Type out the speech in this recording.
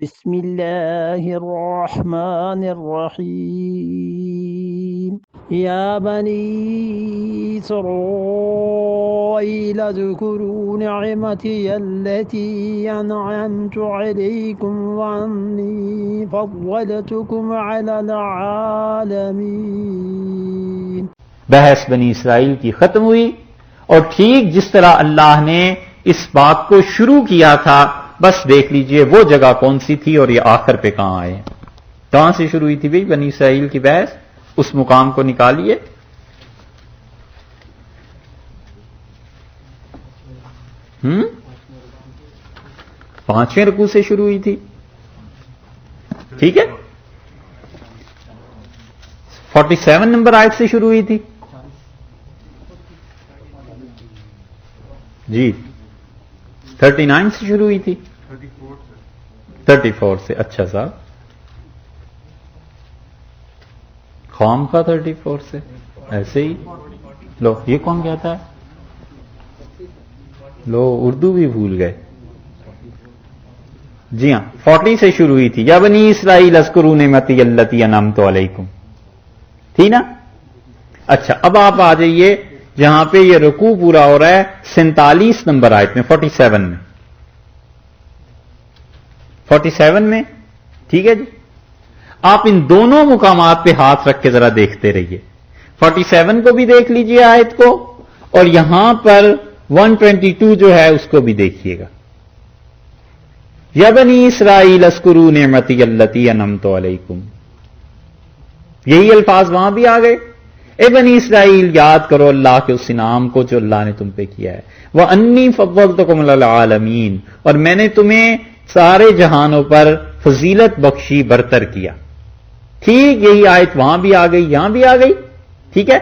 بسم الله الرحمن الرحيم يا بني إسرائيل اذكروا نعمتي التي أنعمت عليكم وأني فضلتكم على العالمين. بحث بنی اسرائیل کی ختم ہوئی، اور ٹھیک جس طرح اللہ نے اس بات کو شروع کیا تھا، بس دیکھ لیجئے وہ جگہ کون سی تھی اور یہ آخر پہ کہاں آئے. کہاں سے شروع ہوئی تھی بھئی بنی اسرائیل کی بحث؟ اس مقام کو نکالیے. پانچویں رکوع سے شروع ہوئی تھی، ٹھیک ہے. 47 نمبر آیت سے شروع ہوئی تھی جی. 39 سے شروع ہوئی تھی، 34 سے. اچھا صاحب، خام کا 34 سے ایسے ہی. لو یہ کون کہتا ہے؟ لو اردو بھی بھول گئے. جی ہاں، 40 سے شروع ہوئی تھی. یا بنی اسرائیل اذکروا نعمتی التی انعمت علیکم، تھی نا. اچھا اب آپ آ جائیے جہاں پہ یہ رکوع پورا ہو رہا ہے 47 نمبر آیت میں، 47 میں، 47 میں، ٹھیک ہے جی. آپ ان دونوں مقامات پہ ہاتھ رکھ کے ذرا دیکھتے رہیے. 47 کو بھی دیکھ لیجئے آیت کو، اور یہاں پر 122 جو ہے اس کو بھی دیکھیے گا. یا بنی اسرائیل اذکروا نعمتی التی انعمت علیکم، یہی الفاظ وہاں بھی آ گئے. اے بنی اسرائیل یاد کرو اللہ کے اس انعام کو جو اللہ نے تم پہ کیا ہے. وَأَنِّي فَضَّلْتُكُمْ عَلَى الْعَالَمِينَ، اور میں نے تمہیں سارے جہانوں پر فضیلت بخشی، برتر کیا. ٹھیک یہی آیت وہاں بھی آ گئی، یہاں بھی آ گئی، ٹھیک ہے.